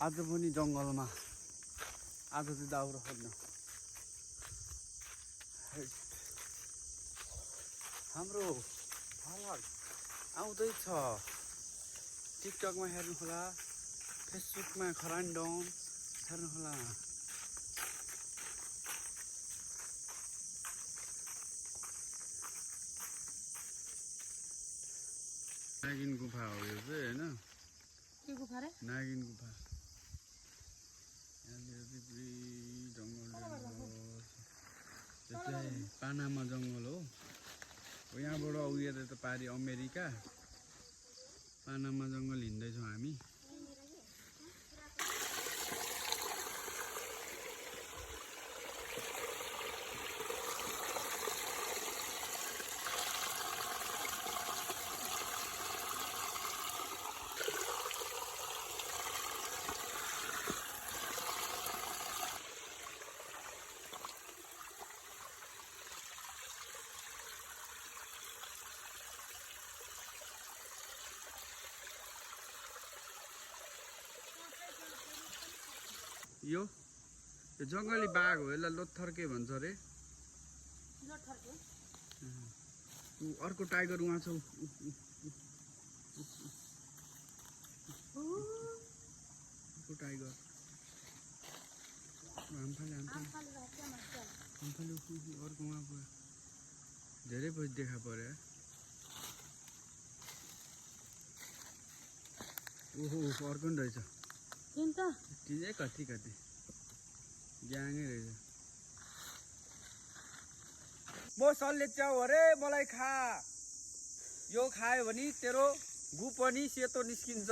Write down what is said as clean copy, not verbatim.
आज पनि जङ्गलमा आज चाहिँ दाउरा खोज्नु हाम्रो भ्लग आउँदैछ टिकटकमा हेर्नुहोला फेसबुकमा खरानी डन हेर्नुहोला नागिन गुफा हो यो चाहिँ हैन के गुफा रे नागिन गुफा यहाँनिर चाहिँ पुरै जङ्गल यो चाहिँ पानामा जङ्गल हो यहाँबाट उयो त पारि अमेरिका पानामा जङ्गल हिँड्दैछौँ हामी यो जङ्गली बाघ हो यसलाई लोथर्के भन्छ अरे अर्को टाइगर उहाँ छ अर्को टाइगर हामफाले अर्को उहाँ गयो धेरै पछि देखा पर्यो ओहो अर्को नि रहेछ तिनै कति ग्याङै रहेछ म सरले च्याउ अरे मलाई खा यो खायो भने तेरो गु पनि सेतो निस्किन्छ